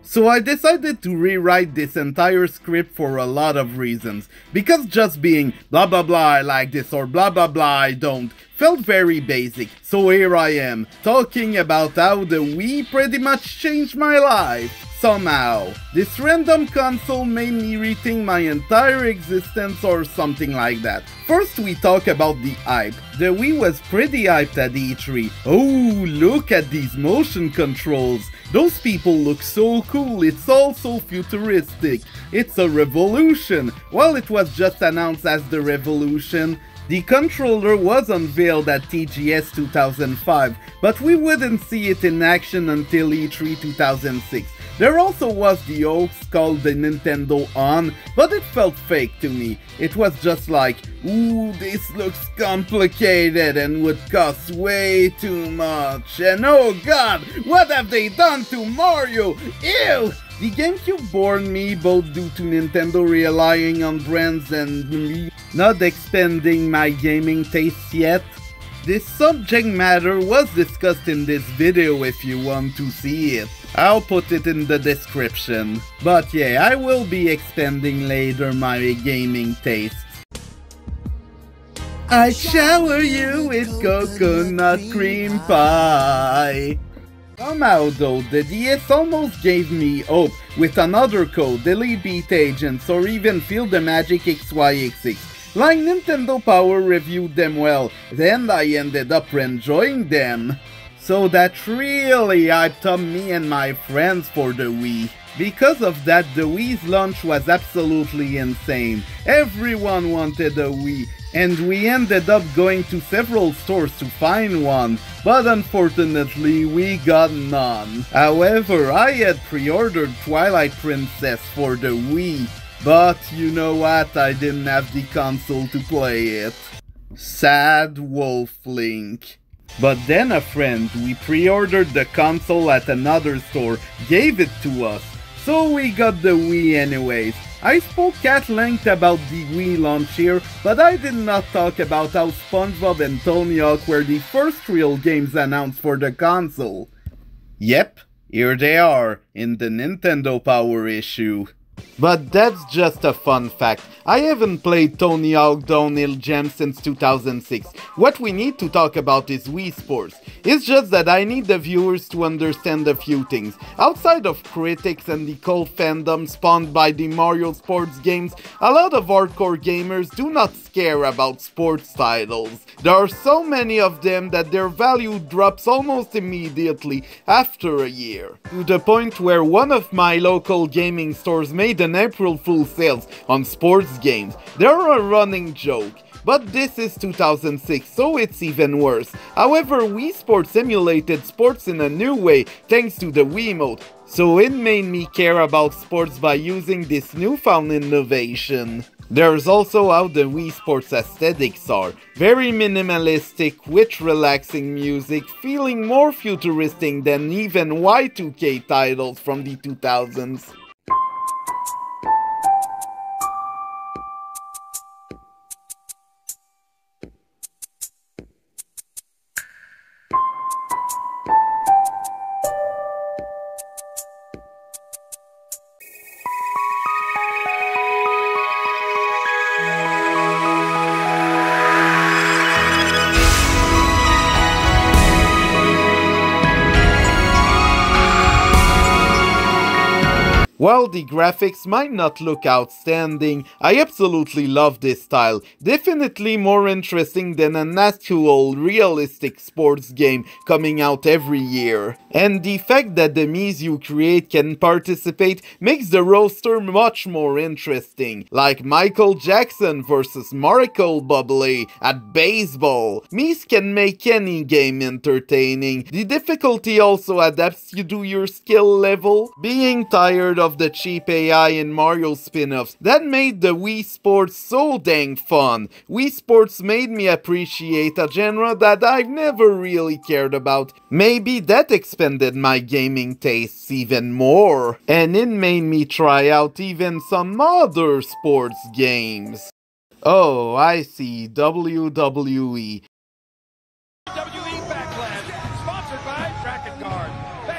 So I decided to rewrite this entire script for a lot of reasons, because just being blah blah blah I like this or blah blah blah I don't felt very basic. So here I am, talking about how the Wii pretty much changed my life. Somehow. This random console made me rethink my entire existence or something like that. First we talk about the hype. The Wii was pretty hyped at E3. Oh, look at these motion controls. Those people look so cool, it's all so futuristic. It's a revolution. Well, it was just announced as the revolution. The controller was unveiled at TGS 2005, but we wouldn't see it in action until E3 2006. There also was the hoax called the Nintendo On, but it felt fake to me. It was just like, ooh, this looks complicated and would cost way too much. And oh god, what have they done to Mario? Ew! The GameCube bored me both due to Nintendo relying on brands and me not expanding my gaming tastes yet. This subject matter was discussed in this video if you want to see it. I'll put it in the description. But yeah, I will be expanding later my gaming tastes. I shower you with coconut cream pie. Somehow though, the DS almost gave me hope with another code, delete beat agents, or even feel the magic XYXX. Like Nintendo Power reviewed them well, then I ended up enjoying them. So that really hyped up me and my friends for the Wii. Because of that, the Wii's launch was absolutely insane. Everyone wanted a Wii, and we ended up going to several stores to find one, but unfortunately we got none. However, I had pre-ordered Twilight Princess for the Wii, but you know what, I didn't have the console to play it. Sad Wolf Link. But then a friend, we pre-ordered the console at another store, gave it to us, so we got the Wii anyways. I spoke at length about the Wii launch here, but I did not talk about how SpongeBob and Tony Hawk were the first real games announced for the console. Yep, here they are, in the Nintendo Power issue. But that's just a fun fact. I haven't played Tony Hawk Downhill Jam since 2006. What we need to talk about is Wii Sports. It's just that I need the viewers to understand a few things. Outside of critics and the cult fandom spawned by the Mario sports games, a lot of hardcore gamers do not care about sports titles. There are so many of them that their value drops almost immediately after a year. To the point where one of my local gaming stores made an April Fool's sales on sports games. They're a running joke. But this is 2006, so it's even worse. However, Wii Sports simulated sports in a new way thanks to the Wiimote, so it made me care about sports by using this newfound innovation. There's also how the Wii Sports aesthetics are. Very minimalistic, with relaxing music, feeling more futuristic than even Y2K titles from the 2000s. While the graphics might not look outstanding, I absolutely love this style. Definitely more interesting than an actual realistic sports game coming out every year. And the fact that the Miis you create can participate makes the roster much more interesting. Like Michael Jackson versus Marco Bublé at baseball. Miis can make any game entertaining. The difficulty also adapts you to your skill level. Being tired of the cheap AI in Mario spin-offs that made the Wii Sports so dang fun. Wii Sports made me appreciate a genre that I've never really cared about. Maybe that expanded my gaming tastes even more. And it made me try out even some other sports games. Oh, I see. WWE. WWE Backlash, sponsored by Bracket Guard.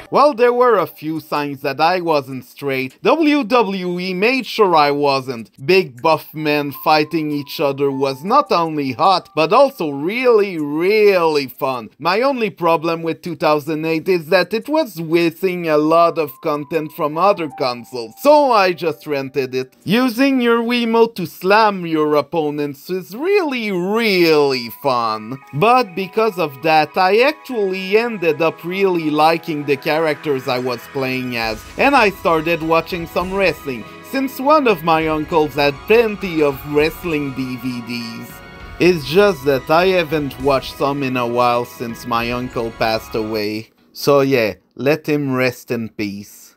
Well, there were a few signs that I wasn't straight. WWE made sure I wasn't. Big buff men fighting each other was not only hot, but also really fun. My only problem with 2008 is that it was missing a lot of content from other consoles, so I just rented it. Using your Wiimote to slam your opponents is really fun. But because of that, I actually ended up really liking the characters I was playing as, and I started watching some wrestling, since one of my uncles had plenty of wrestling DVDs. It's just that I haven't watched some in a while since my uncle passed away. So yeah, let him rest in peace.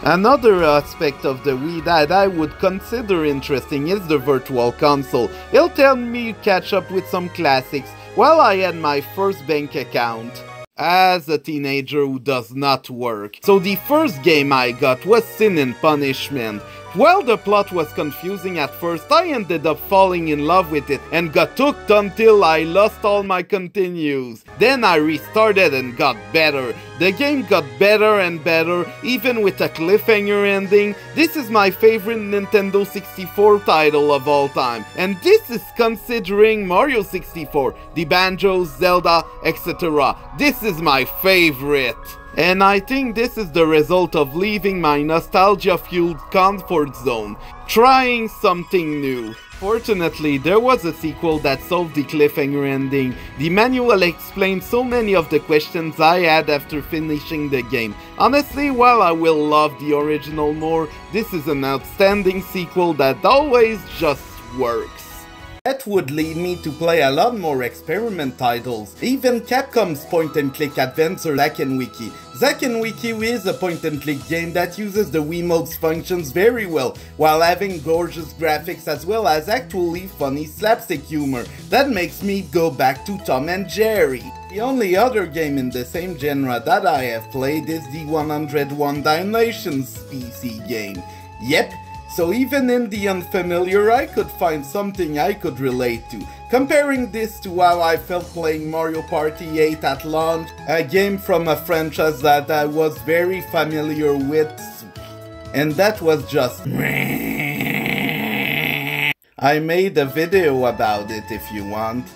Another aspect of the Wii that I would consider interesting is the Virtual Console. It'll tell me to catch up with some classics while I had my first bank account as a teenager who does not work. So the first game I got was Sin and Punishment. While the plot was confusing at first, I ended up falling in love with it and got hooked until I lost all my continues. Then I restarted and got better. The game got better and better, even with a cliffhanger ending. This is my favorite Nintendo 64 title of all time, and this is considering Mario 64, the Banjos, Zelda, etc. This is my favorite. And I think this is the result of leaving my nostalgia-fueled comfort zone, trying something new. Fortunately, there was a sequel that solved the cliffhanger ending. The manual explained so many of the questions I had after finishing the game. Honestly, while I will love the original more, this is an outstanding sequel that always just works. That would lead me to play a lot more experiment titles, even Capcom's point-and-click adventure Zack and Wiki. Zack and Wiki is a point-and-click game that uses the Wiimote's functions very well, while having gorgeous graphics as well as actually funny slapstick humor. That makes me go back to Tom and Jerry. The only other game in the same genre that I have played is the 101 Dalmatians PC game. Yep. So even in the unfamiliar, I could find something I could relate to. Comparing this to how I felt playing Mario Party 8 at launch, a game from a franchise that I was very familiar with, and that was just I made a video about it if you want.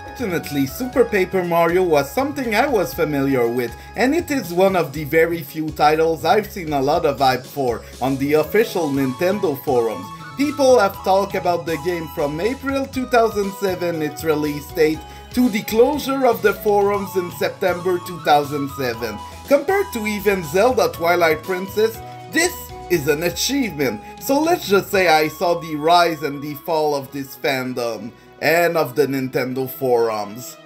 Fortunately, Super Paper Mario was something I was familiar with, and it is one of the very few titles I've seen a lot of hype for on the official Nintendo forums. People have talked about the game from April 2007, its release date, to the closure of the forums in September 2007. Compared to even Zelda Twilight Princess, this is an achievement. So let's just say I saw the rise and the fall of this fandom and of the Nintendo forums.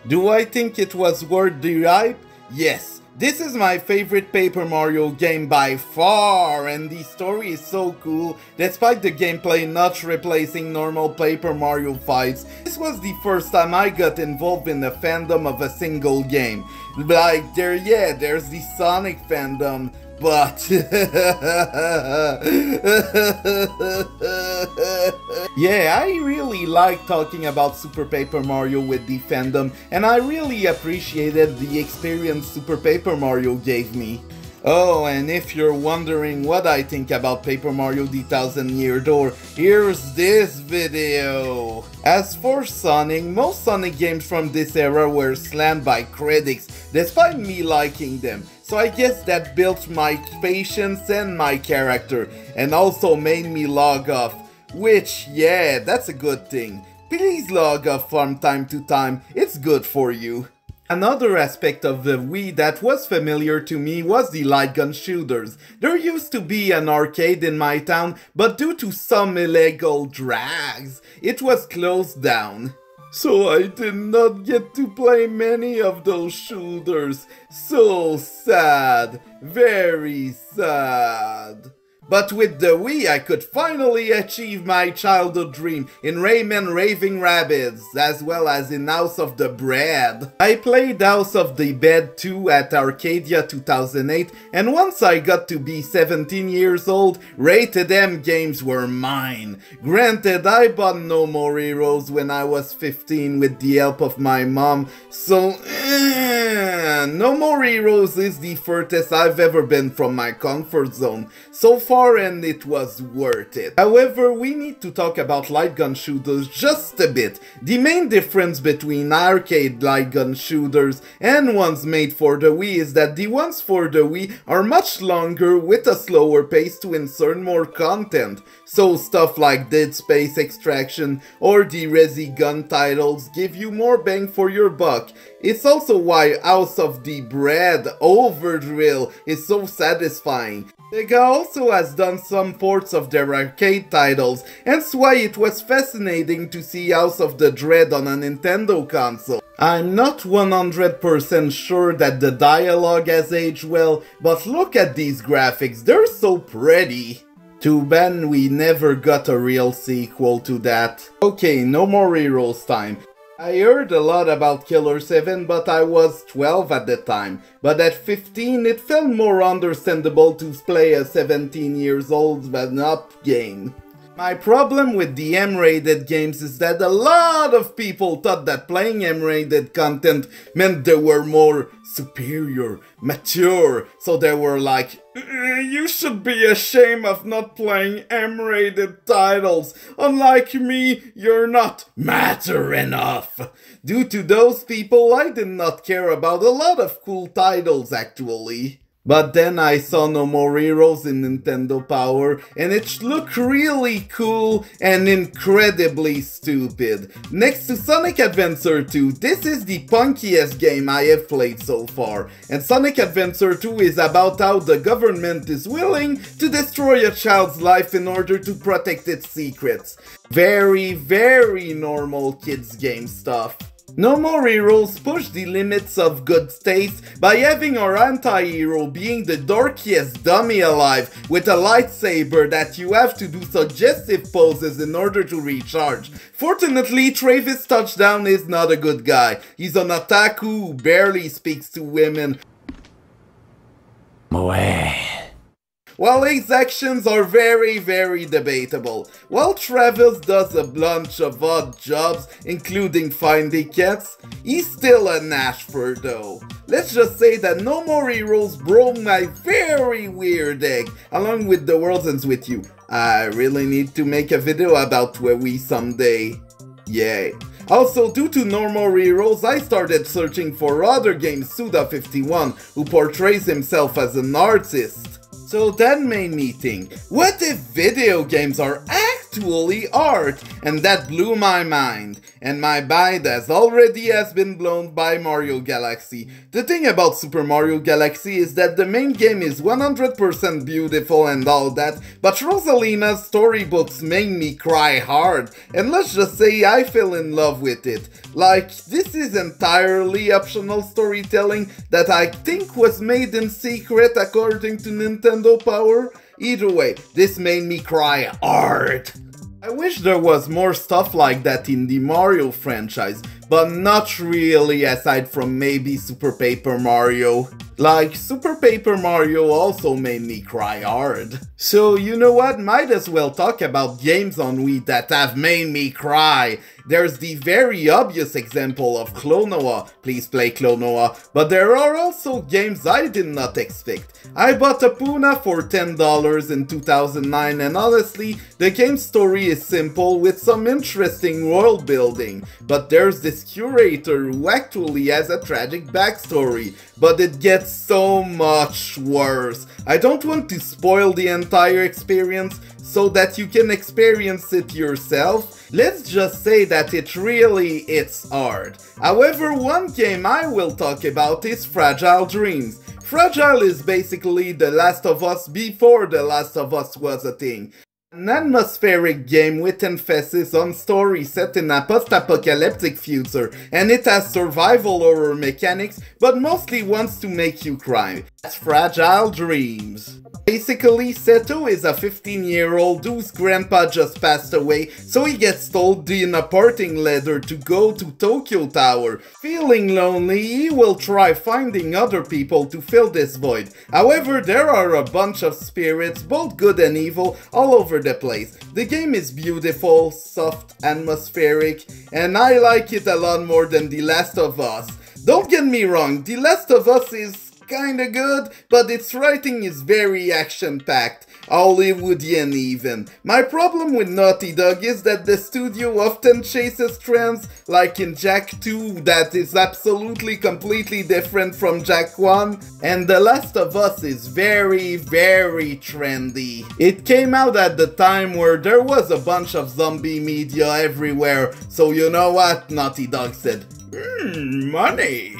Do I think it was worth the hype? Yes. This is my favorite Paper Mario game by far, and the story is so cool, despite the gameplay not replacing normal Paper Mario fights. This was the first time I got involved in the fandom of a single game. Like, there's the Sonic fandom, but yeah, I really like talking about Super Paper Mario with the fandom, and I really appreciated the experience Super Paper Mario gave me. Oh, and if you're wondering what I think about Paper Mario The Thousand Year Door, here's this video! As for Sonic, most Sonic games from this era were slammed by critics, despite me liking them. So I guess that built my patience and my character, and also made me log off. Which, yeah, that's a good thing. Please log off from time to time, it's good for you. Another aspect of the Wii that was familiar to me was the light gun shooters. There used to be an arcade in my town, but due to some illegal drags, it was closed down. So I did not get to play many of those shooters. So sad. Very sad. But with the Wii, I could finally achieve my childhood dream in Rayman Raving Rabbids, as well as in House of the Bread. I played House of the Bed 2 at Arcadia 2008, and once I got to be 17 years old, Rated M games were mine. Granted, I bought No More Heroes when I was 15 with the help of my mom, so No More Heroes is the furthest I've ever been from my comfort zone so far, and it was worth it. However, we need to talk about light gun shooters just a bit. The main difference between arcade light gun shooters and ones made for the Wii is that the ones for the Wii are much longer with a slower pace to insert more content. So stuff like Dead Space Extraction or the Resi Gun titles give you more bang for your buck. It's also why House of the Bread Overdrill is so satisfying. Sega also has done some ports of their arcade titles, hence why it was fascinating to see House of the Dread on a Nintendo console. I'm not 100% sure that the dialogue has aged well, but look at these graphics, they're so pretty. Too bad we never got a real sequel to that. Okay, No More Heroes time. I heard a lot about Killer 7, but I was 12 at the time. But at 15, it felt more understandable to play a 17 years old and up game. My problem with the M-rated games is that a lot of people thought that playing M-rated content meant they were more superior, mature, so they were like, you should be ashamed of not playing M-rated titles. Unlike me, you're not mature enough. Due to those people, I did not care about a lot of cool titles actually. But then I saw No More Heroes in Nintendo Power, and it looked really cool and incredibly stupid. Next to Sonic Adventure 2, this is the punkiest game I have played so far. And Sonic Adventure 2 is about how the government is willing to destroy a child's life in order to protect its secrets. Very, very normal kids game stuff. No More Heroes push the limits of good taste by having our anti-hero being the dorkiest dummy alive with a lightsaber that you have to do suggestive poses in order to recharge. Fortunately, Travis Touchdown is not a good guy. He's an otaku who barely speaks to women. Moe. While his actions are very, very debatable. While Travis does a bunch of odd jobs, including finding cats, he's still an Ashford though. Let's just say that No More Heroes broke my very weird egg, along with The World Ends With You. I really need to make a video about Wii someday. Yay. Also, due to No More Heroes, I started searching for other games Suda51, who portrays himself as an artist. So that made me think, what if video games are actually art? And that blew my mind. And my mind has already been blown by Mario Galaxy. The thing about Super Mario Galaxy is that the main game is 100% beautiful and all that, but Rosalina's storybooks made me cry hard. And let's just say I fell in love with it. Like, this is entirely optional storytelling that I think was made in secret according to Nintendo Power. Either way, this made me cry hard. I wish there was more stuff like that in the Mario franchise, but not really aside from maybe Super Paper Mario. Like, Super Paper Mario also made me cry hard. So, you know what, might as well talk about games on Wii that have made me cry. There's the very obvious example of Klonoa, please play Klonoa, but there are also games I did not expect. I bought Apuna for $10 in 2009 and honestly, the game's story is simple with some interesting world building, but there's this curator who actually has a tragic backstory, but it gets so much worse. I don't want to spoil the entire experience so that you can experience it yourself. Let's just say that it really hits hard. However, one game I will talk about is Fragile Dreams. Fragile is basically The Last of Us before The Last of Us was a thing. An atmospheric game with emphasis on story set in a post-apocalyptic future, and it has survival horror mechanics, but mostly wants to make you cry. That's Fragile Dreams. Basically, Seto is a 15-year-old whose grandpa just passed away, so he gets told in a parting letter to go to Tokyo Tower. Feeling lonely, he will try finding other people to fill this void. However, there are a bunch of spirits, both good and evil, all over the place. The game is beautiful, soft, atmospheric, and I like it a lot more than The Last of Us. Don't get me wrong, The Last of Us is kinda good, but its writing is very action-packed, Hollywoodian even. My problem with Naughty Dog is that the studio often chases trends, like in Jak 2 that is absolutely completely different from Jak 1, and The Last of Us is very, very trendy. It came out at the time where there was a bunch of zombie media everywhere, so you know what, Naughty Dog said, money.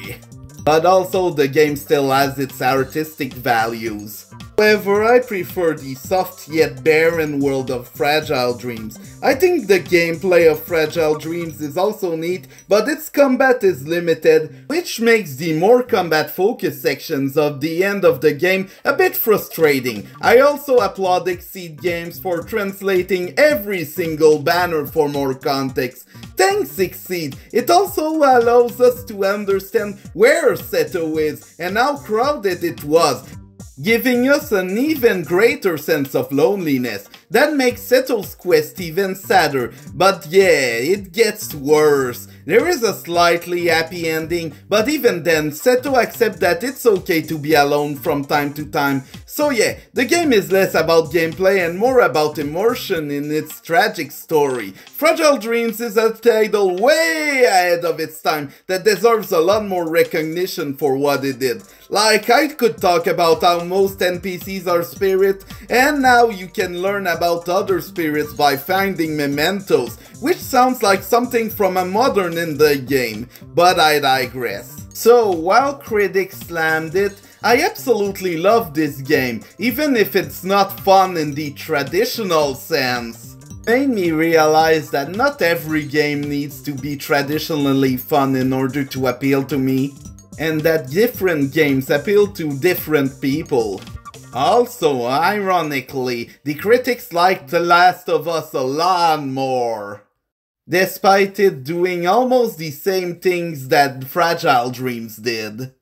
But also the game still has its artistic values. However, I prefer the soft yet barren world of Fragile Dreams. I think the gameplay of Fragile Dreams is also neat, but its combat is limited, which makes the more combat-focused sections of the end of the game a bit frustrating. I also applaud Exceed Games for translating every single banner for more context. Thanks, Exceed! It also allows us to understand where Seto is and how crowded it was, giving us an even greater sense of loneliness. That makes Seto's quest even sadder, but yeah, it gets worse. There is a slightly happy ending, but even then, Seto accepts that it's okay to be alone from time to time. So yeah, the game is less about gameplay and more about immersion in its tragic story. Fragile Dreams is a title way ahead of its time that deserves a lot more recognition for what it did. Like, I could talk about how most NPCs are spirits, and now you can learn about other spirits by finding mementos, which sounds like something from a modern indie game, but I digress. So, while critics slammed it, I absolutely love this game, even if it's not fun in the traditional sense. It made me realize that not every game needs to be traditionally fun in order to appeal to me, and that different games appeal to different people. Also, ironically, the critics liked The Last of Us a lot more, despite it doing almost the same things that Fragile Dreams did.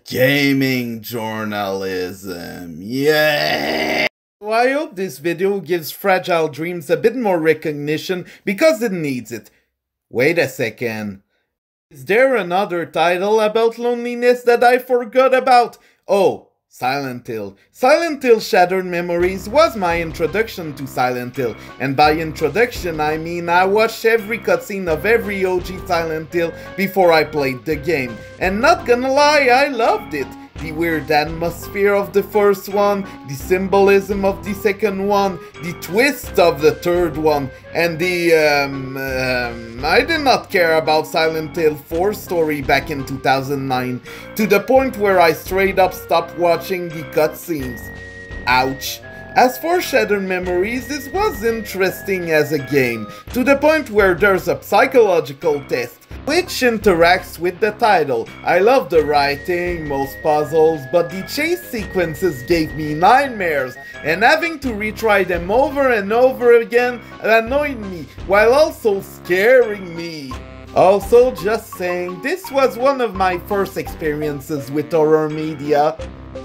Gaming journalism, yeah! So I hope this video gives Fragile Dreams a bit more recognition because it needs it. Wait a second. Is there another title about loneliness that I forgot about? Oh, Silent Hill. Silent Hill Shattered Memories was my introduction to Silent Hill, and by introduction I mean I watched every cutscene of every OG Silent Hill before I played the game, and not gonna lie, I loved it. The weird atmosphere of the first one, the symbolism of the second one, the twist of the third one, and the I did not care about Silent Hill 4 story back in 2009, to the point where I straight up stopped watching the cutscenes. Ouch. As for Shattered Memories, this was interesting as a game, to the point where there's a psychological test, which interacts with the title. I love the writing, most puzzles, but the chase sequences gave me nightmares, and having to retry them over and over again annoyed me, while also scaring me. Also, just saying, this was one of my first experiences with horror media.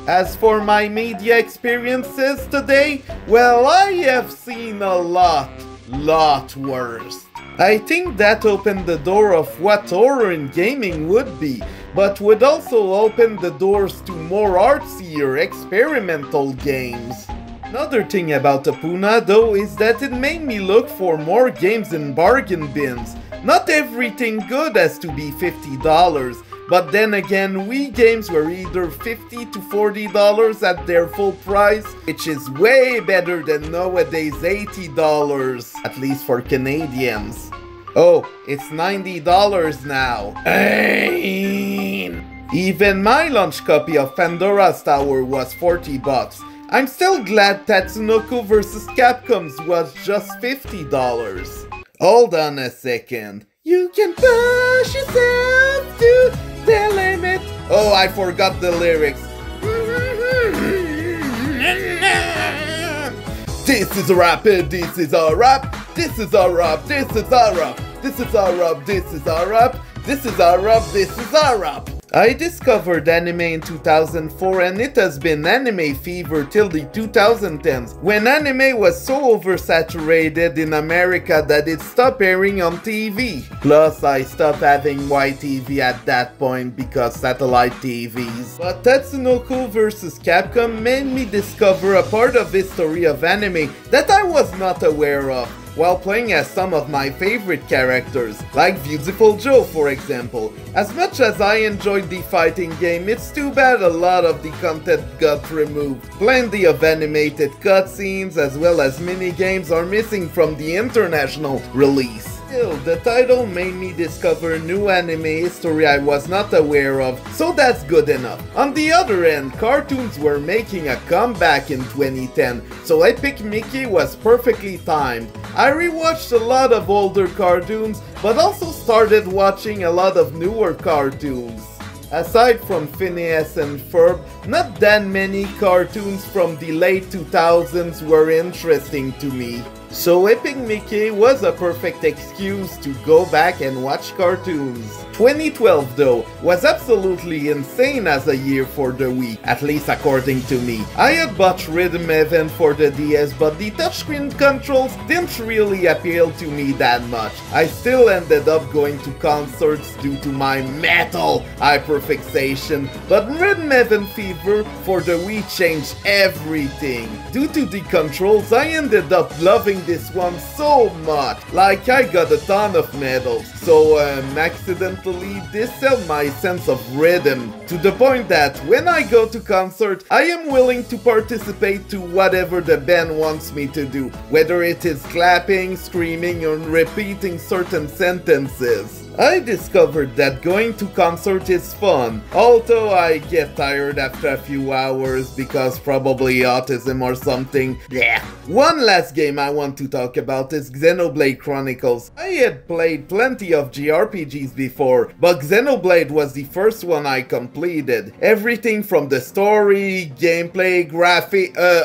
As for my media experiences today, well, I have seen a lot worse. I think that opened the door of what horror in gaming would be, but would also open the doors to more artsier, experimental games. Another thing about Apuna though is that it made me look for more games in bargain bins. Not everything good has to be $50, but then again, Wii games were either $50 to $40 at their full price, which is way better than nowadays $80, at least for Canadians. Oh, it's $90 now. Even my launch copy of Pandora's Tower was $40. I'm still glad Tatsunoko vs Capcom's was just $50. Hold on a second. You can push yourself to the limit. Oh, I forgot the lyrics. This is a rap, this is a rap, this is a rap, this is a rap, this is a rap, this is a rap, this is a rap, this is a rap. I discovered anime in 2004 and it has been anime fever till the 2010s, when anime was so oversaturated in America that it stopped airing on TV. Plus, I stopped having YTV at that point because satellite TVs. But Tatsunoko vs Capcom made me discover a part of history of anime that I was not aware of, while playing as some of my favorite characters, like Beautiful Joe for example. As much as I enjoyed the fighting game, it's too bad a lot of the content got removed. Plenty of animated cutscenes as well as mini-games are missing from the international release. Still, the title made me discover new anime history I was not aware of, so that's good enough. On the other end, cartoons were making a comeback in 2010, so Epic Mickey was perfectly timed. I rewatched a lot of older cartoons, but also started watching a lot of newer cartoons. Aside from Phineas and Ferb, not that many cartoons from the late 2000s were interesting to me. So Epic Mickey was a perfect excuse to go back and watch cartoons. 2012 though was absolutely insane as a year for the Wii, at least according to me. I had bought Rhythm Heaven for the DS, but the touchscreen controls didn't really appeal to me that much. I still ended up going to concerts due to my metal hyperfixation, but Rhythm Heaven Fever for the Wii changed everything. Due to the controls, I ended up loving this one so much. Like, I got a ton of medals, so accidentally disallow my sense of rhythm, to the point that when I go to concert, I am willing to participate to whatever the band wants me to do, whether it is clapping, screaming, or repeating certain sentences. I discovered that going to concert is fun, although I get tired after a few hours because probably autism or something. Yeah. One last game I want to talk about is Xenoblade Chronicles. I had played plenty of JRPGs before, but Xenoblade was the first one I completed. Everything from the story, gameplay,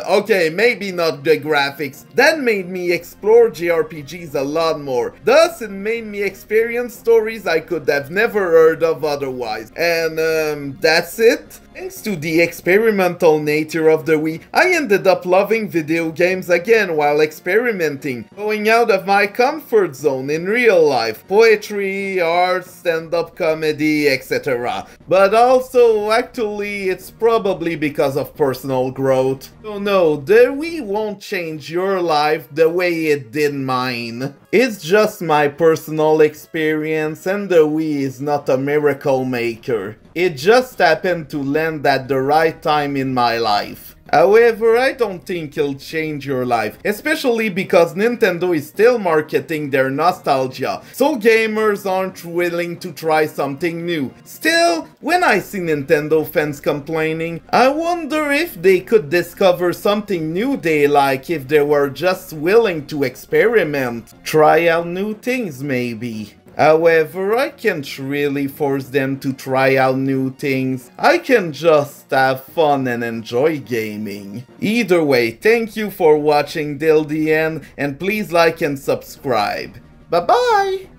okay, maybe not the graphics. That made me explore JRPGs a lot more. Thus, it made me experience stories I could have never heard of otherwise. And that's it. Thanks to the experimental nature of the Wii, I ended up loving video games again while experimenting, going out of my comfort zone in real life, poetry, art, stand-up comedy, etc. But also, actually, it's probably because of personal growth. So no, the Wii won't change your life the way it did mine. It's just my personal experience, and the Wii is not a miracle maker. It just happened to land at the right time in my life. However, I don't think it'll change your life, especially because Nintendo is still marketing their nostalgia, so gamers aren't willing to try something new. Still, when I see Nintendo fans complaining, I wonder if they could discover something new they like if they were just willing to experiment. Try out new things maybe. However, I can't really force them to try out new things. I can just have fun and enjoy gaming. Either way, thank you for watching till the end, and please like and subscribe. Bye bye!